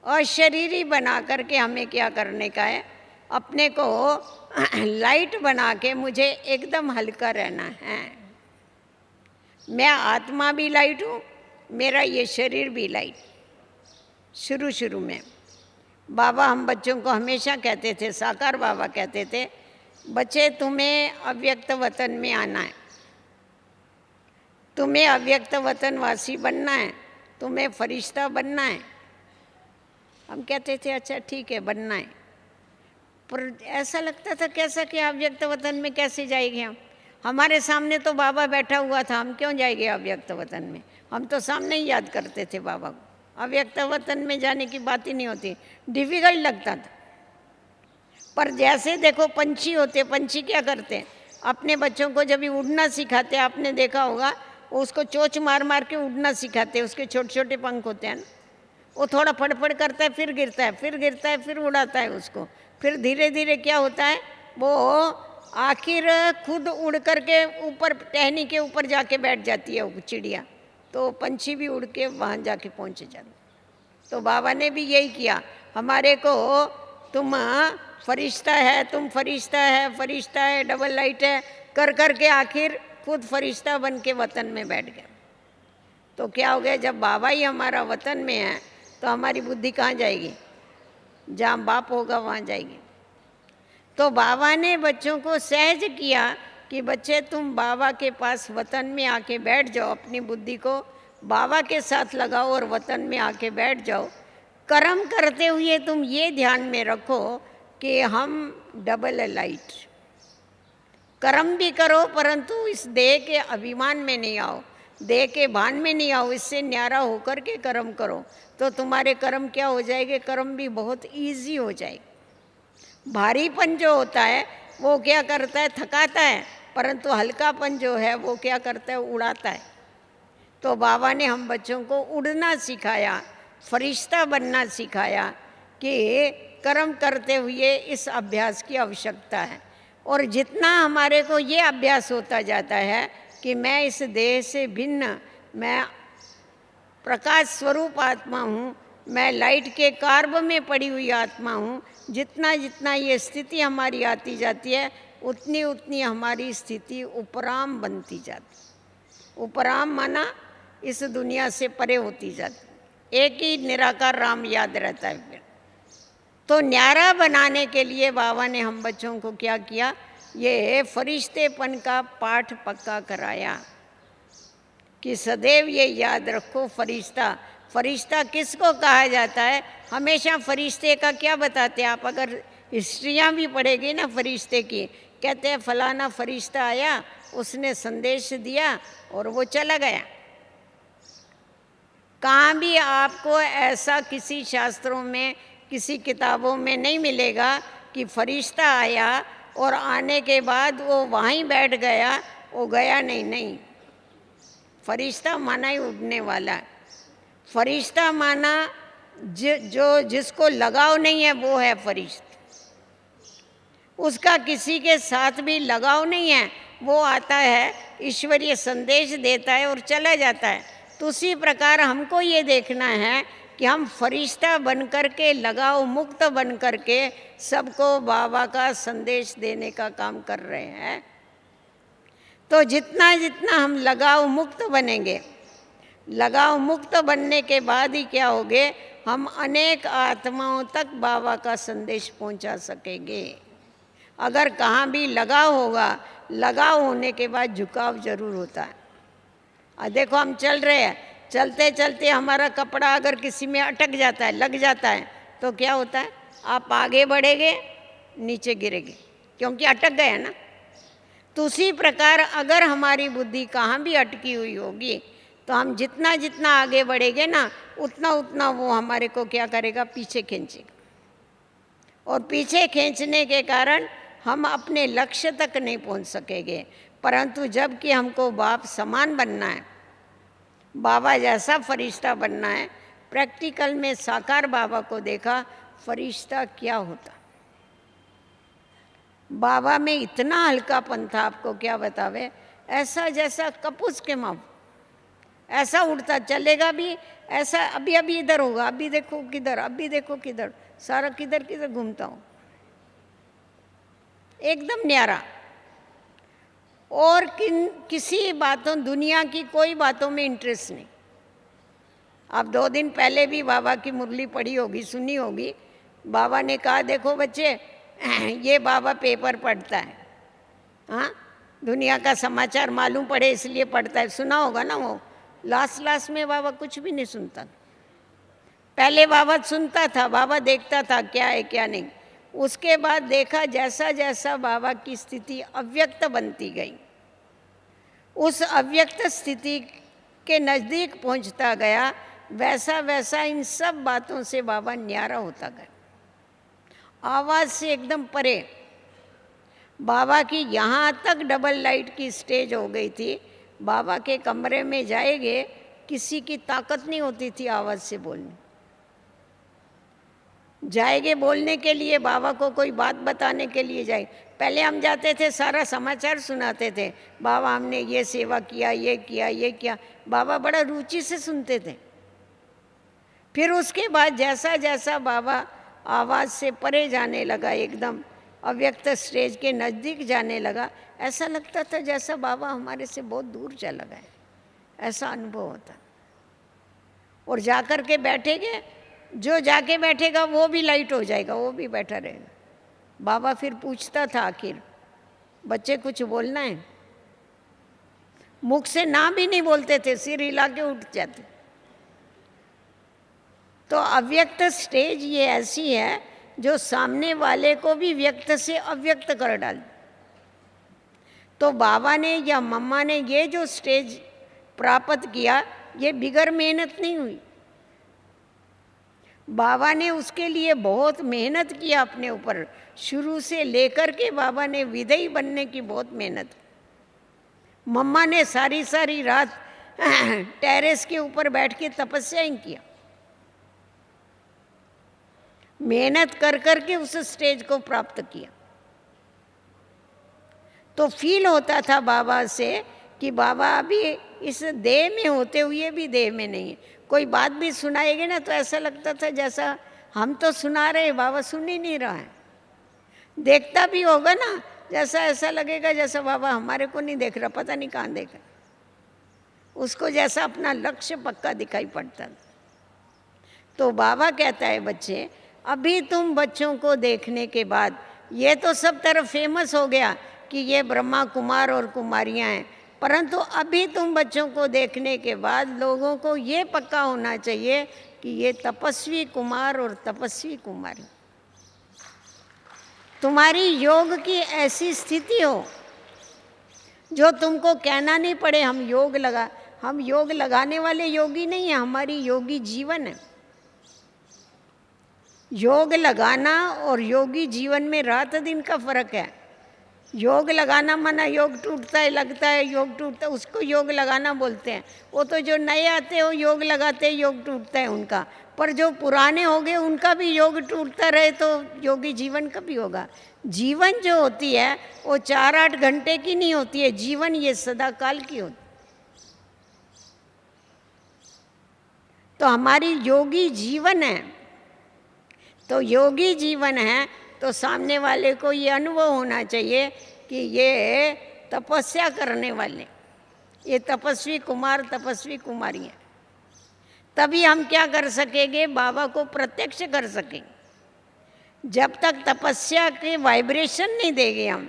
अशरीरी बना करके हमें क्या करने का है? अपने को लाइट बना के मुझे एकदम हल्का रहना है। मैं आत्मा भी लाइट हूँ, मेरा ये शरीर भी लाइट। शुरू में बाबा हम बच्चों को हमेशा कहते थे, साकार बाबा कहते थे, बच्चे तुम्हें अव्यक्त वतन में आना है, तुम्हें अव्यक्त वतनवासी बनना है, तुम्हें फरिश्ता बनना है। हम कहते थे अच्छा ठीक है बनना है, पर ऐसा लगता था कैसा कि अव्यक्त वतन में कैसे जाएंगे हम? हमारे सामने तो बाबा बैठा हुआ था, हम क्यों जाएंगे अव्यक्त वतन में? हम तो सामने ही याद करते थे बाबा को। अव्यक्त वतन में जाने की बात ही नहीं होती, डिफिकल्ट लगता था। पर जैसे देखो पंछी होते, पंछी क्या करते? अपने बच्चों को जब भी उड़ना सिखाते, आपने देखा होगा, उसको चोंच मार मार के उड़ना सिखाते। उसके छोटे छोटे पंख होते हैं ना, वो थोड़ा फड़फड़ करता है, फिर गिरता है, फिर गिरता है, फिर उड़ाता है उसको। फिर धीरे धीरे क्या होता है, वो आखिर खुद उड़ करके ऊपर टहनी के ऊपर जाके बैठ जाती है वो चिड़िया। तो पंछी भी उड़ के वहाँ जाके पहुँच जाते। तो बाबा ने भी यही किया हमारे को, तुम फरिश्ता है, तुम फरिश्ता है, फरिश्ता है, डबल लाइट है कर कर के आखिर खुद फरिश्ता बन के वतन में बैठ गया। तो क्या हो गया, जब बाबा ही हमारा वतन में है तो हमारी बुद्धि कहाँ जाएगी? जहाँ बाप होगा वहाँ जाएगी। तो बाबा ने बच्चों को सहज किया कि बच्चे तुम बाबा के पास वतन में आके बैठ जाओ, अपनी बुद्धि को बाबा के साथ लगाओ और वतन में आके बैठ जाओ। कर्म करते हुए तुम ये ध्यान में रखो कि हम डबल लाइट। कर्म भी करो परंतु इस देह के अभिमान में नहीं आओ, देह के भान में नहीं आओ, इससे न्यारा होकर के कर्म करो तो तुम्हारे कर्म क्या हो जाएंगे, कर्म भी बहुत इजी हो जाएगा। भारीपन जो होता है वो क्या करता है, थकाता है, परंतु हल्कापन जो है वो क्या करता है, उड़ाता है। तो बाबा ने हम बच्चों को उड़ना सिखाया, फरिश्ता बनना सिखाया कि कर्म करते हुए इस अभ्यास की आवश्यकता है। और जितना हमारे को ये अभ्यास होता जाता है कि मैं इस देह से भिन्न, मैं प्रकाश स्वरूप आत्मा हूँ, मैं लाइट के कार्ब में पड़ी हुई आत्मा हूँ, जितना जितना ये स्थिति हमारी आती जाती है उतनी उतनी हमारी स्थिति उपराम बनती जाती। उपराम माना इस दुनिया से परे होती जाती, एक ही निराकार राम याद रहता है। फिर तो न्यारा बनाने के लिए बाबा ने हम बच्चों को क्या किया, ये फरिश्तेपन का पाठ पक्का कराया कि सदैव ये याद रखो फरिश्ता। फरिश्ता किसको कहा जाता है, हमेशा फरिश्ते का क्या बताते हैं आप, अगर हिस्ट्रियाँ भी पढ़ेगी ना फरिश्ते की, कहते हैं फलाना फरिश्ता आया, उसने संदेश दिया और वो चला गया। कहाँ भी आपको ऐसा किसी शास्त्रों में, किसी किताबों में नहीं मिलेगा कि फरिश्ता आया और आने के बाद वो वहीं बैठ गया, वो गया नहीं। नहीं, फरिश्ता माना ही उड़ने वाला है। फरिश्ता माना जो जिसको लगाव नहीं है वो है फरिश्ता। उसका किसी के साथ भी लगाव नहीं है, वो आता है, ईश्वरीय संदेश देता है और चला जाता है। तो उसी प्रकार हमको ये देखना है कि हम फरिश्ता बन कर के, लगाव मुक्त बन कर के सबको बाबा का संदेश देने का काम कर रहे हैं। तो जितना जितना हम लगाव मुक्त बनेंगे, लगाव मुक्त बनने के बाद ही क्या होगे, हम अनेक आत्माओं तक बाबा का संदेश पहुंचा सकेंगे। अगर कहाँ भी लगाव होगा, लगाव होने के बाद झुकाव जरूर होता है। देखो हम चल रहे हैं, चलते चलते हमारा कपड़ा अगर किसी में अटक जाता है, लग जाता है, तो क्या होता है, आप आगे बढ़ेंगे, नीचे गिरेंगे, क्योंकि अटक गए ना। तो उसी प्रकार अगर हमारी बुद्धि कहाँ भी अटकी हुई होगी तो हम जितना जितना आगे बढ़ेंगे ना, उतना उतना वो हमारे को क्या करेगा, पीछे खींचेगा। और पीछे खींचने के कारण हम अपने लक्ष्य तक नहीं पहुंच सकेंगे। परंतु जब कि हमको बाप समान बनना है, बाबा जैसा फरिश्ता बनना है, प्रैक्टिकल में साकार बाबा को देखा, फरिश्ता क्या होता। बाबा में इतना हल्कापन था, आपको क्या बतावे, ऐसा जैसा कपूस के माप, ऐसा उड़ता चलेगा भी, ऐसा अभी अभी इधर होगा, अभी देखो किधर, अभी देखो किधर, सारा किधर किधर घूमता हूँ, एकदम न्यारा। और किसी बातों, दुनिया की कोई बातों में इंटरेस्ट नहीं। आप 2 दिन पहले भी बाबा की मुरली पढ़ी होगी, सुनी होगी। बाबा ने कहा, देखो बच्चे, ये बाबा पेपर पढ़ता है, हाँ, दुनिया का समाचार मालूम पड़े इसलिए पढ़ता है, सुना होगा ना। वो लास्ट में बाबा कुछ भी नहीं सुनता। पहले बाबा सुनता था, बाबा देखता था क्या है क्या नहीं। उसके बाद देखा जैसा जैसा बाबा की स्थिति अव्यक्त बनती गई, उस अव्यक्त स्थिति के नज़दीक पहुंचता गया, वैसा वैसा इन सब बातों से बाबा न्यारा होता गया, आवाज़ से एकदम परे। बाबा की यहाँ तक डबल लाइट की स्टेज हो गई थी, बाबा के कमरे में जाएंगे, किसी की ताकत नहीं होती थी आवाज़ से बोलने। जाएंगे बोलने के लिए, बाबा को कोई बात बताने के लिए जाए, पहले हम जाते थे, सारा समाचार सुनाते थे, बाबा हमने ये सेवा किया, ये किया, ये किया, बाबा बड़ा रुचि से सुनते थे। फिर उसके बाद जैसा जैसा बाबा आवाज़ से परे जाने लगा, एकदम अव्यक्त स्टेज के नज़दीक जाने लगा, ऐसा लगता था जैसा बाबा हमारे से बहुत दूर चला गया, ऐसा अनुभव होता। और जाकर के बैठेंगे, जो जाके बैठेगा वो भी लाइट हो जाएगा, वो भी बैठा रहेगा। बाबा फिर पूछता था, आखिर बच्चे कुछ बोलना है, मुख से ना भी नहीं बोलते थे, सिर हिला के उठ जाते। तो अव्यक्त स्टेज ये ऐसी है जो सामने वाले को भी व्यक्त से अव्यक्त कर डाल। तो बाबा ने या मम्मा ने ये जो स्टेज प्राप्त किया, ये बिगर मेहनत नहीं हुई। बाबा ने उसके लिए बहुत मेहनत किया अपने ऊपर, शुरू से लेकर के बाबा ने विधेय बनने की बहुत मेहनत। मम्मा ने सारी सारी रात टेरेस के ऊपर बैठ के तपस्या ही किया, मेहनत कर कर के उस स्टेज को प्राप्त किया। तो फील होता था बाबा से कि बाबा अभी इस देह में होते हुए भी देह में नहीं है। कोई बात भी सुनाएंगे ना तो ऐसा लगता था जैसा हम तो सुना रहे, बाबा सुन ही नहीं रहा है। देखता भी होगा ना, जैसा ऐसा लगेगा जैसा बाबा हमारे को नहीं देख रहा, पता नहीं कहाँ देख रहा, उसको जैसा अपना लक्ष्य पक्का दिखाई पड़ता। तो बाबा कहता है, बच्चे अभी तुम बच्चों को देखने के बाद ये तो सब तरफ फेमस हो गया कि ये ब्रह्मा कुमार और कुमारियाँ हैं, परंतु अभी तुम बच्चों को देखने के बाद लोगों को ये पक्का होना चाहिए कि ये तपस्वी कुमार और तपस्वी कुमारी। तुम्हारी योग की ऐसी स्थिति हो जो तुमको कहना नहीं पड़े हम योग लगाने वाले योगी नहीं है, हमारी योगी जीवन है। योग लगाना और योगी जीवन में रात दिन का फर्क है। योग लगाना माना योग टूटता है, लगता है योग टूटता है, उसको योग लगाना बोलते हैं। वो तो जो नए आते हो योग लगाते हैं, योग टूटता है उनका। पर जो पुराने हो गए उनका भी योग टूटता रहे तो योगी जीवन कभी होगा। जीवन जो होती है वो 4-8 घंटे की नहीं होती है, जीवन ये सदा काल की होती। तो हमारी योगी जीवन है, तो योगी जीवन है तो सामने वाले को ये अनुभव होना चाहिए कि ये तपस्या करने वाले, ये तपस्वी कुमार तपस्वी कुमारी हैं। तभी हम क्या कर सकेंगे, बाबा को प्रत्यक्ष कर सकेंगे। जब तक तपस्या के वाइब्रेशन नहीं देंगे हम,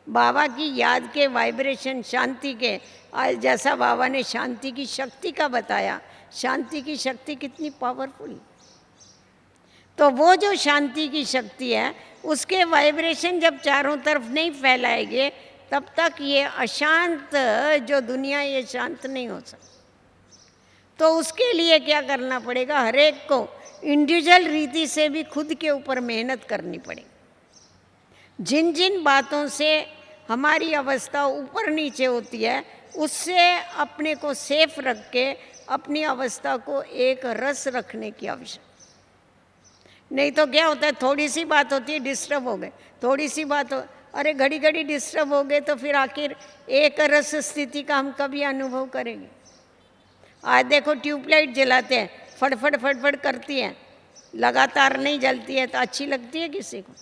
बाबा की याद के वाइब्रेशन, शांति के, आज जैसा बाबा ने शांति की शक्ति का बताया, शांति की शक्ति कितनी पावरफुल। तो वो जो शांति की शक्ति है उसके वाइब्रेशन जब चारों तरफ नहीं फैलाएंगे तब तक ये अशांत जो दुनिया, ये शांत नहीं हो सकती। तो उसके लिए क्या करना पड़ेगा, हर एक को इंडिविजुअल रीति से भी खुद के ऊपर मेहनत करनी पड़ेगी। जिन जिन बातों से हमारी अवस्था ऊपर नीचे होती है उससे अपने को सेफ रख के अपनी अवस्था को एक रस रखने की आवश्यकता। नहीं तो क्या होता है, थोड़ी सी बात होती है डिस्टर्ब हो गए, थोड़ी सी बात हो, अरे घड़ी घड़ी डिस्टर्ब हो गए तो फिर आखिर एक रस स्थिति का हम कभी अनुभव करेंगे। आज देखो ट्यूबलाइट जलाते हैं, फटफट फटफट करती है, लगातार नहीं जलती है तो अच्छी लगती है किसी को?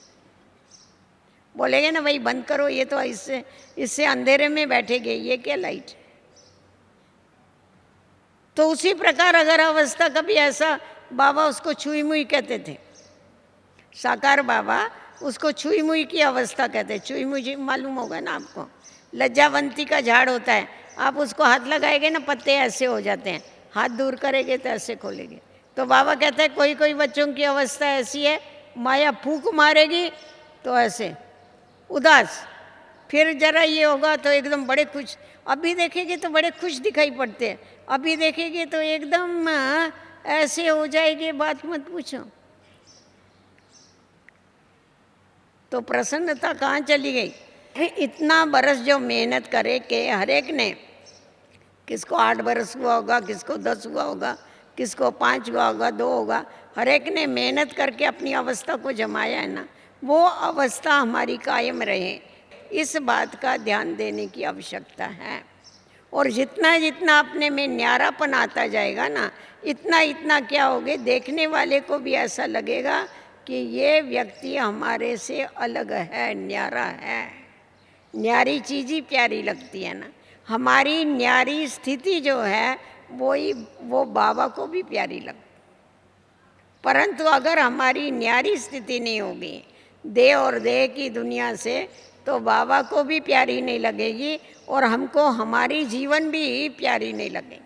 बोलेंगे ना भाई बंद करो, ये तो इससे अंधेरे में बैठेगे, ये क्या लाइट। तो उसी प्रकार अगर अवस्था कभी ऐसा, बाबा उसको छुई मुई कहते थे, साकार बाबा उसको छुई मुई की अवस्था कहते हैं। छुई मुई मालूम होगा ना आपको, लज्जावंती का झाड़ होता है, आप उसको हाथ लगाएंगे ना पत्ते ऐसे हो जाते हैं, हाथ दूर करेंगे तो ऐसे खोलेंगे। तो बाबा कहते हैं कोई कोई बच्चों की अवस्था ऐसी है, माया फूंक मारेगी तो ऐसे उदास, फिर जरा ये होगा तो एकदम बड़े खुश। अभी देखेंगे तो बड़े खुश दिखाई पड़ते हैं, अभी देखेंगे तो एकदम ऐसे हो जाएगी, बात मत पूछो। तो प्रसन्नता कहाँ चली गई? इतना बरस जो मेहनत करे कि हर एक ने, किसको 8 बरस हुआ होगा, किसको 10 हुआ होगा, किसको 5 हुआ होगा, 2 होगा, हर एक ने मेहनत करके अपनी अवस्था को जमाया है ना, वो अवस्था हमारी कायम रहे, इस बात का ध्यान देने की आवश्यकता है। और जितना जितना अपने में न्यारापन आता जाएगा ना, इतना इतना क्या होगे, देखने वाले को भी ऐसा लगेगा कि ये व्यक्ति हमारे से अलग है, न्यारा है। न्यारी चीज़ ही प्यारी लगती है ना, हमारी न्यारी स्थिति जो है वो बाबा को भी प्यारी लगती। परंतु अगर हमारी न्यारी स्थिति नहीं होगी, देह और देह की दुनिया से तो बाबा को भी प्यारी नहीं लगेगी और हमको हमारी जीवन भी प्यारी नहीं लगेगी।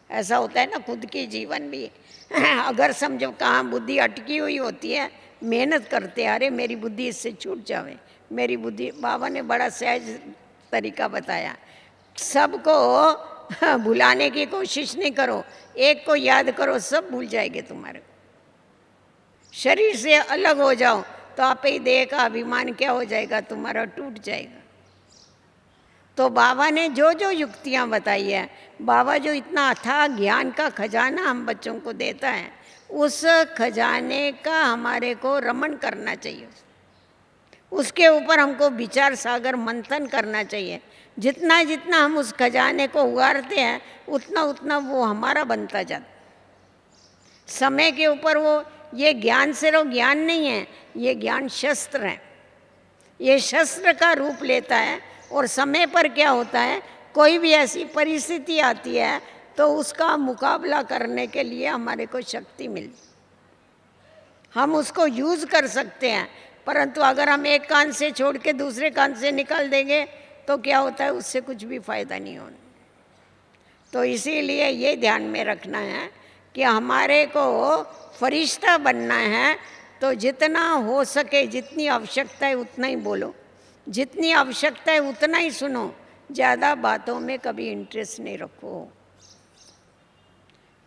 ऐसा होता है ना, खुद की जीवन भी अगर समझो कहाँ बुद्धि अटकी हुई होती है, मेहनत करते अरे मेरी बुद्धि इससे छूट जावे, मेरी बुद्धि। बाबा ने बड़ा सहज तरीका बताया, सबको भुलाने की कोशिश नहीं करो, एक को याद करो, सब भूल जाएंगे तुम्हारे। शरीर से अलग हो जाओ तो आप ही देह का अभिमान क्या हो जाएगा, तुम्हारा टूट जाएगा। तो बाबा ने जो जो युक्तियाँ बताई है, बाबा जो इतना अथाह ज्ञान का खजाना हम बच्चों को देता है, उस खजाने का हमारे को रमण करना चाहिए, उसके ऊपर हमको विचार सागर मंथन करना चाहिए। जितना जितना हम उस खजाने को उगारते हैं उतना उतना वो हमारा बनता जाता। समय के ऊपर वो, ये ज्ञान सिर्फ ज्ञान नहीं है, ये ज्ञान शस्त्र है, ये शस्त्र का रूप लेता है। और समय पर क्या होता है, कोई भी ऐसी परिस्थिति आती है तो उसका मुकाबला करने के लिए हमारे को शक्ति मिलती, हम उसको यूज़ कर सकते हैं। परंतु अगर हम एक कान से छोड़ के दूसरे कान से निकाल देंगे तो क्या होता है, उससे कुछ भी फायदा नहीं होना। तो इसीलिए ये ध्यान में रखना है कि हमारे को फरिश्ता बनना है, तो जितना हो सके, जितनी आवश्यकता है उतना ही बोलो, जितनी आवश्यकता है उतना ही सुनो, ज़्यादा बातों में कभी इंटरेस्ट नहीं रखो।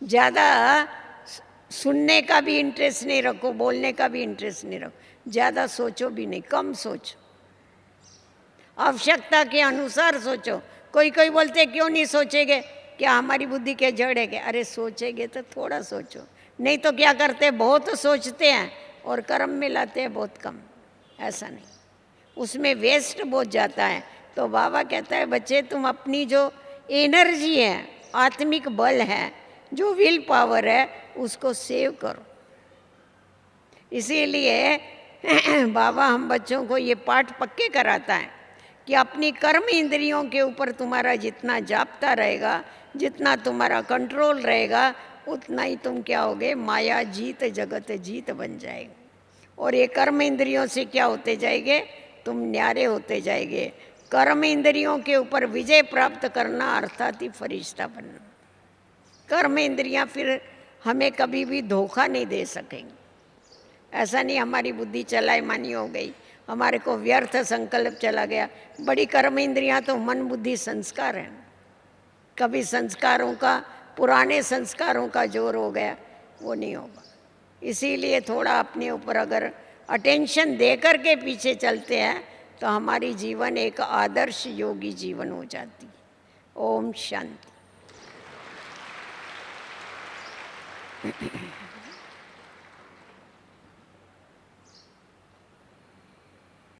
ज़्यादा सुनने का भी इंटरेस्ट नहीं रखो, बोलने का भी इंटरेस्ट नहीं रखो, ज़्यादा सोचो भी नहीं, कम सोचो, आवश्यकता के अनुसार सोचो। कोई कोई बोलते क्यों नहीं सोचेंगे, क्या हमारी बुद्धि के जड़ है क्या? अरे सोचेंगे तो थोड़ा सोचो, नहीं तो क्या करते, बहुत सोचते हैं और कर्म में लाते हैं बहुत कम। ऐसा नहीं, उसमें वेस्ट बहुत जाता है। तो बाबा कहता है बच्चे, तुम अपनी जो एनर्जी है, आत्मिक बल है, जो विल पावर है, उसको सेव करो। इसीलिए बाबा हम बच्चों को ये पाठ पक्के कराता है कि अपनी कर्म इंद्रियों के ऊपर तुम्हारा जितना जाप्ता रहेगा, जितना तुम्हारा कंट्रोल रहेगा, उतना ही तुम क्या होगे, माया जीत जगत जीत बन जाएगा। और ये कर्म इंद्रियों से क्या होते जाएंगे, तुम न्यारे होते जाएंगे। कर्म इंद्रियों के ऊपर विजय प्राप्त करना अर्थात ही फरिश्ता बनना। कर्म इंद्रियां फिर हमें कभी भी धोखा नहीं दे सकेंगी। ऐसा नहीं हमारी बुद्धि चलायमानी हो गई, हमारे को व्यर्थ संकल्प चला गया। बड़ी कर्म इंद्रियां तो मन बुद्धि संस्कार है, कभी संस्कारों का, पुराने संस्कारों का जोर हो गया, वो नहीं होगा। इसीलिए थोड़ा अपने ऊपर अगर अटेंशन दे कर के पीछे चलते हैं तो हमारी जीवन एक आदर्श योगी जीवन हो जाती। ओम शांति।